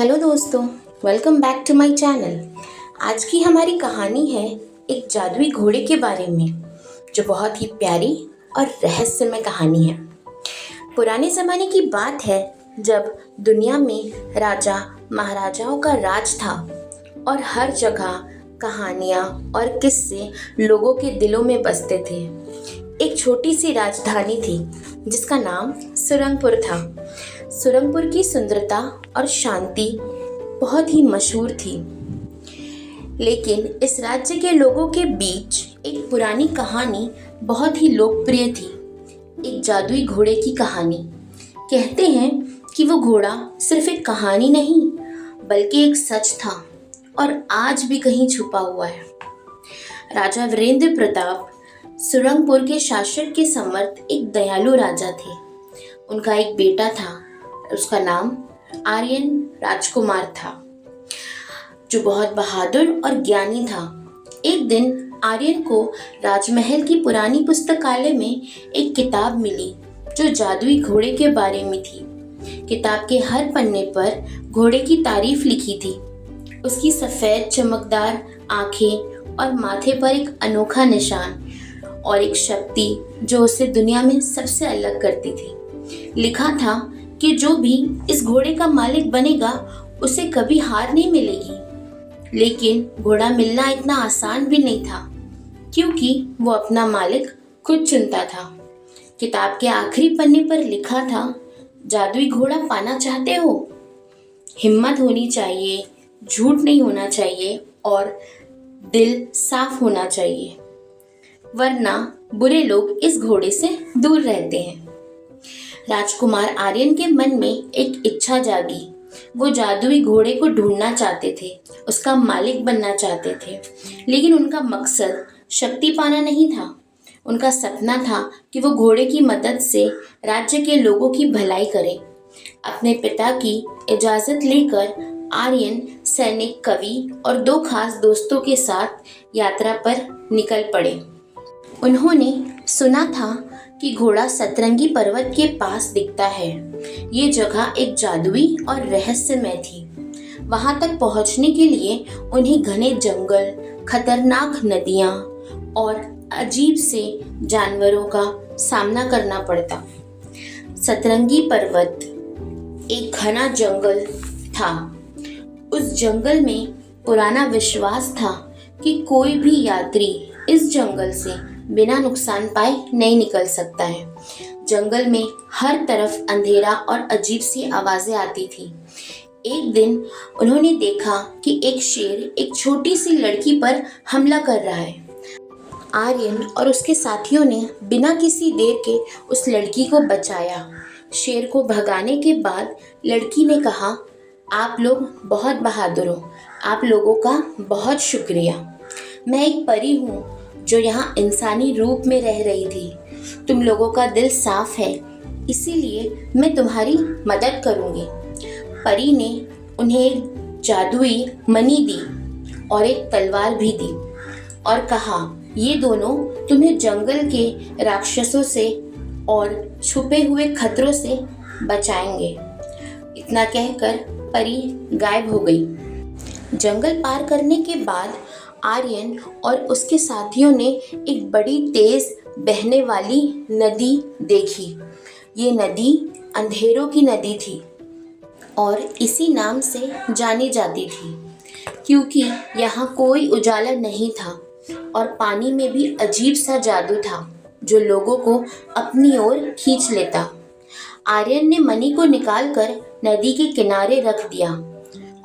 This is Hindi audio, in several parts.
हेलो दोस्तों, welcome back to my channel. आज की हमारी कहानी है एक जादुई घोड़े के बारे में, जो बहुत ही प्यारी और रहस्यमय कहानी है। पुराने ज़माने की बात है जब दुनिया में राजा महाराजाओं का राज था और हर जगह कहानियाँ और किस्से लोगों के दिलों में बसते थे। एक छोटी सी राजधानी थी जिसका नाम सुरंगपुर था। सुरंगपुर की सुंदरता और शांति बहुत ही मशहूर थी, लेकिन इस राज्य के लोगों के बीच एक पुरानी कहानी बहुत ही लोकप्रिय थी। एक जादुई घोड़े की कहानी। कहते हैं कि वो घोड़ा सिर्फ एक कहानी नहीं बल्कि एक सच था और आज भी कहीं छुपा हुआ है। राजा वीरेंद्र प्रताप सुरंगपुर के शासक के समर्थ एक दयालु राजा थे। उनका एक बेटा था, उसका नाम आर्यन राजकुमार था, जो बहुत बहादुर और ज्ञानी था। एक दिन आर्यन को राजमहल की पुरानी पुस्तकालय में एक किताब मिली जो जादुई घोड़े के बारे में थी। किताब के हर पन्ने पर घोड़े की तारीफ लिखी थी। उसकी सफ़ेद चमकदार आंखें और माथे पर एक अनोखा निशान और एक शक्ति जो उसे दुनिया में सबसे अलग करती थी। लिखा था कि जो भी इस घोड़े का मालिक बनेगा उसे कभी हार नहीं मिलेगी। लेकिन घोड़ा मिलना इतना आसान भी नहीं था, क्योंकि वो अपना मालिक खुद चुनता था। किताब के आखिरी पन्ने पर लिखा था, जादुई घोड़ा पाना चाहते हो? हिम्मत होनी चाहिए, झूठ नहीं होना चाहिए और दिल साफ होना चाहिए, वरना बुरे लोग इस घोड़े से दूर रहते हैं। राजकुमार आर्यन के मन में एक इच्छा जागी। वो जादुई घोड़े को ढूंढना चाहते थे, उसका मालिक बनना चाहते थे, लेकिन उनका मकसद शक्ति पाना नहीं था। उनका सपना था कि वो घोड़े की मदद से राज्य के लोगों की भलाई करे। अपने पिता की इजाज़त लेकर आर्यन सैनिक, कवि और दो खास दोस्तों के साथ यात्रा पर निकल पड़े। उन्होंने सुना था कि घोड़ा सतरंगी पर्वत के पास दिखता है। ये जगह एक जादुई और रहस्यमय थी। वहां तक पहुंचने के लिए उन्हें घने जंगल, खतरनाक नदियां और अजीब से जानवरों का सामना करना पड़ता। सतरंगी पर्वत एक घना जंगल था। उस जंगल में पुराना विश्वास था कि कोई भी यात्री इस जंगल से बिना नुकसान पाए नहीं निकल सकता है। जंगल में हर तरफ अंधेरा और अजीब सी आवाजें आती थी। एक दिन उन्होंने देखा कि एक शेर एक छोटी सी लड़की पर हमला कर रहा है। आर्यन और उसके साथियों ने बिना किसी देर के उस लड़की को बचाया। शेर को भगाने के बाद लड़की ने कहा, आप लोग बहुत बहादुर हो, आप लोगों का बहुत शुक्रिया। मैं एक परी हूँ जो यहाँ इंसानी रूप में रह रही थी। तुम लोगों का दिल साफ है, इसीलिए मैं तुम्हारी मदद करूँगी। परी ने उन्हें एक जादुई मणि दी और एक तलवार भी दी और कहा, ये दोनों तुम्हें जंगल के राक्षसों से और छुपे हुए खतरों से बचाएंगे। इतना कहकर परी गायब हो गई। जंगल पार करने के बाद आर्यन और उसके साथियों ने एक बड़ी तेज बहने वाली नदी देखी। ये नदी अंधेरों की नदी थी और इसी नाम से जानी जाती थी, क्योंकि यहाँ कोई उजाला नहीं था और पानी में भी अजीब सा जादू था जो लोगों को अपनी ओर खींच लेता। आर्यन ने मणि को निकालकर नदी के किनारे रख दिया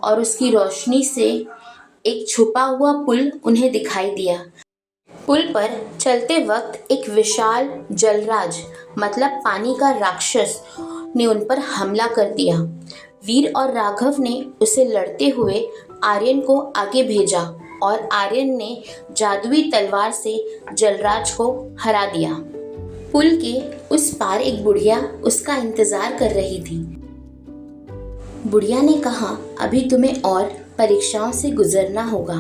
और उसकी रोशनी से एक छुपा हुआ पुल उन्हें दिखाई दिया। पुल पर चलते वक्त एक विशाल जलराज मतलब पानी का राक्षस ने उन पर हमला कर दिया। वीर और राघव ने उसे लड़ते हुए आर्यन को आगे भेजा और आर्यन ने जादुई तलवार से जलराज को हरा दिया। पुल के उस पार एक बुढ़िया उसका इंतजार कर रही थी। बुढ़िया ने कहा, अभी तुम्हें और परीक्षाओं से गुजरना होगा,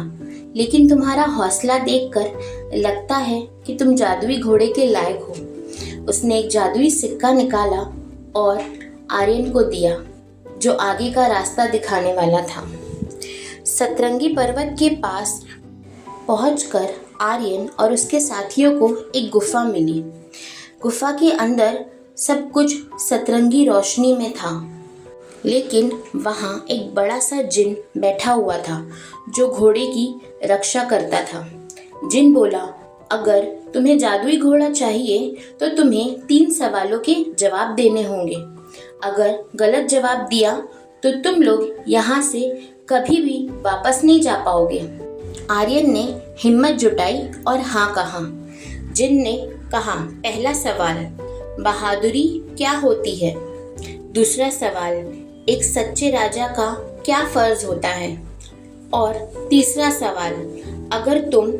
लेकिन तुम्हारा हौसला देखकर लगता है कि तुम जादुई घोड़े के लायक हो। उसने एक जादुई सिक्का निकाला और आर्यन को दिया। जो आगे का रास्ता दिखाने वाला था। सतरंगी पर्वत के पास पहुंचकर आर्यन और उसके साथियों को एक गुफा मिली। गुफा के अंदर सब कुछ सतरंगी रोशनी में था, लेकिन वहाँ एक बड़ा सा जिन बैठा हुआ था जो घोड़े की रक्षा करता था। जिन बोला, अगर तुम्हें जादुई घोड़ा चाहिए तो तुम्हें 3 सवालों के जवाब देने होंगे। अगर गलत जवाब दिया तो तुम लोग यहाँ से कभी भी वापस नहीं जा पाओगे। आर्यन ने हिम्मत जुटाई और हाँ कहा। जिन ने कहा, पहला सवाल, बहादुरी क्या होती है? दूसरा सवाल, एक सच्चे राजा का क्या फर्ज होता है? और तीसरा सवाल, अगर तुम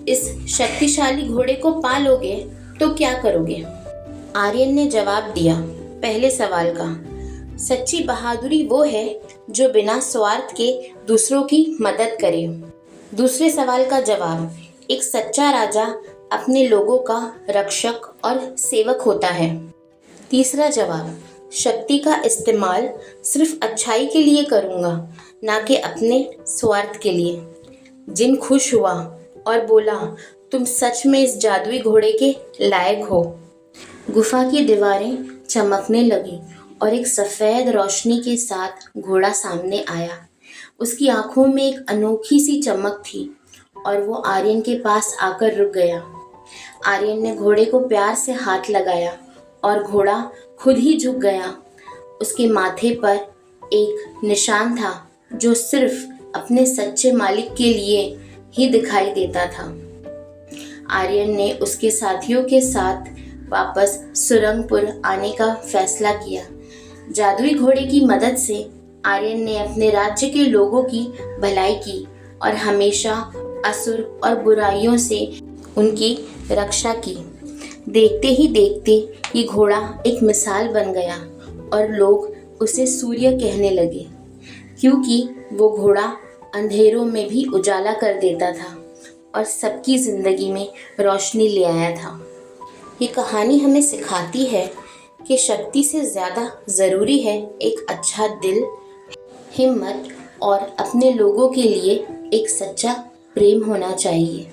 इस शक्तिशाली घोड़े को पालोगे तो क्या करोगे? आर्यन ने जवाब दिया, पहले सवाल का, सच्ची बहादुरी वो है जो बिना स्वार्थ के दूसरों की मदद करे। दूसरे सवाल का जवाब, एक सच्चा राजा अपने लोगों का रक्षक और सेवक होता है। तीसरा जवाब, शक्ति का इस्तेमाल सिर्फ अच्छाई के लिए करूँगा, ना कि अपने स्वार्थ के लिए। जिन खुश हुआ और बोला, तुम सच में इस जादुई घोड़े के लायक हो। गुफा की दीवारें चमकने लगी और एक सफ़ेद रोशनी के साथ घोड़ा सामने आया। उसकी आंखों में एक अनोखी सी चमक थी और वो आर्यन के पास आकर रुक गया। आर्यन ने घोड़े को प्यार से हाथ लगाया और घोड़ा खुद ही झुक गया। उसके माथे पर एक निशान था जो सिर्फ अपने सच्चे मालिक के लिए ही दिखाई देता था। आर्यन ने उसके साथियों के साथ वापस सुरंगपुर आने का फैसला किया। जादुई घोड़े की मदद से आर्यन ने अपने राज्य के लोगों की भलाई की और हमेशा असुर और बुराइयों से उनकी रक्षा की। देखते ही देखते ये घोड़ा एक मिसाल बन गया और लोग उसे सूर्य कहने लगे, क्योंकि वो घोड़ा अंधेरों में भी उजाला कर देता था और सबकी ज़िंदगी में रोशनी ले आया था। ये कहानी हमें सिखाती है कि शक्ति से ज़्यादा ज़रूरी है एक अच्छा दिल, हिम्मत और अपने लोगों के लिए एक सच्चा प्रेम होना चाहिए।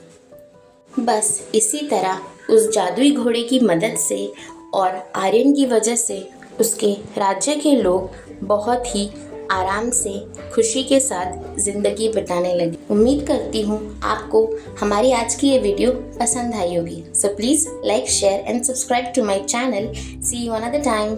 बस इसी तरह उस जादुई घोड़े की मदद से और आर्यन की वजह से उसके राज्य के लोग बहुत ही आराम से खुशी के साथ ज़िंदगी बिताने लगे। उम्मीद करती हूँ आपको हमारी आज की ये वीडियो पसंद आई होगी। So please like, share and subscribe to my channel. See you another time.